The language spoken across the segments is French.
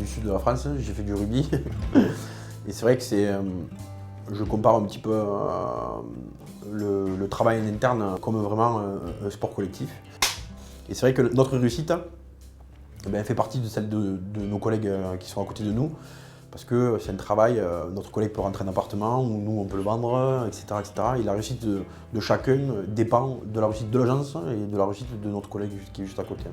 du sud de la France, j'ai fait du rugby. Et c'est vrai que je compare un petit peu le travail en interne comme vraiment un sport collectif. Et c'est vrai que notre réussite fait partie de celle de nos collègues qui sont à côté de nous. Parce que c'est un travail, notre collègue peut rentrer en appartement, ou nous on peut le vendre, etc. etc. Et la réussite de chacun dépend de la réussite de l'agence et de la réussite de notre collègue qui est juste à côté.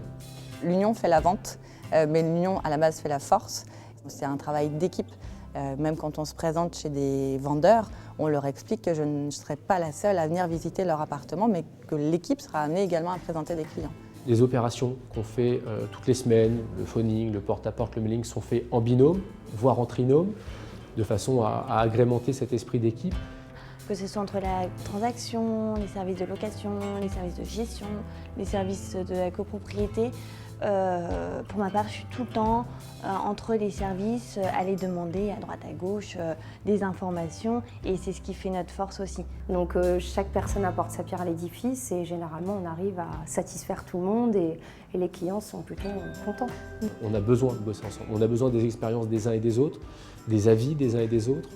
L'union fait la vente, mais l'union à la base fait la force. C'est un travail d'équipe. Même quand on se présente chez des vendeurs, on leur explique que je ne serai pas la seule à venir visiter leur appartement, mais que l'équipe sera amenée également à présenter des clients. Les opérations qu'on fait toutes les semaines, le phoning, le porte-à-porte, le mailing, sont faits en binôme, voire en trinôme, de façon à agrémenter cet esprit d'équipe. Que ce soit entre la transaction, les services de location, les services de gestion, les services de la copropriété. Pour ma part, je suis tout le temps entre les services, aller demander à droite à gauche des informations et c'est ce qui fait notre force aussi. Donc chaque personne apporte sa pierre à l'édifice et généralement on arrive à satisfaire tout le monde et les clients sont plutôt contents. On a besoin de bosser ensemble, on a besoin des expériences des uns et des autres, des avis des uns et des autres.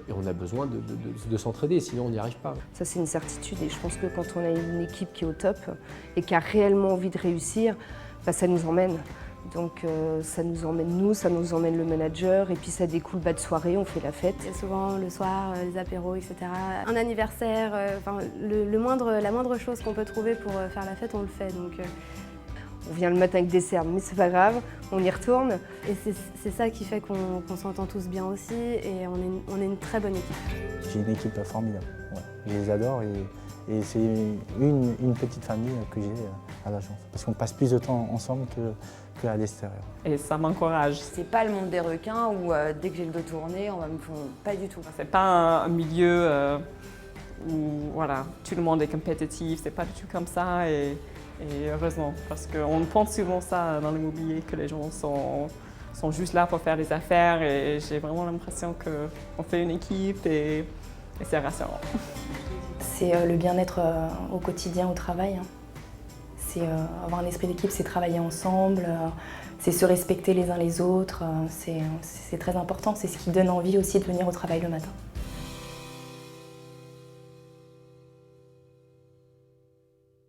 Et on a besoin de s'entraider, sinon on n'y arrive pas. Ça c'est une certitude et je pense que quand on a une équipe qui est au top et qui a réellement envie de réussir, ça nous emmène. Donc ça nous emmène nous, ça nous emmène le manager et puis ça découle de soirée, on fait la fête. Et souvent le soir, les apéros, etc. Un anniversaire, la moindre chose qu'on peut trouver pour faire la fête, on le fait. Donc, on vient le matin avec des cernes, mais c'est pas grave, on y retourne. Et c'est ça qui fait qu'on s'entend tous bien aussi et on est une très bonne équipe. J'ai une équipe formidable, ouais. Je les adore et c'est une petite famille que j'ai à l'agence. Parce qu'on passe plus de temps ensemble qu'à l'extérieur. Et ça m'encourage. C'est pas le monde des requins où dès que j'ai le dos tourné, on va me fondre. Pas du tout. C'est pas un milieu où voilà, tout le monde est compétitif, c'est pas du tout comme ça. Et heureusement, parce qu'on pense souvent ça dans l'immobilier, que les gens sont juste là pour faire des affaires et j'ai vraiment l'impression qu'on fait une équipe et c'est rassurant. C'est le bien-être au quotidien, au travail. C'est avoir un esprit d'équipe, c'est travailler ensemble, c'est se respecter les uns les autres. C'est très important, c'est ce qui donne envie aussi de venir au travail le matin.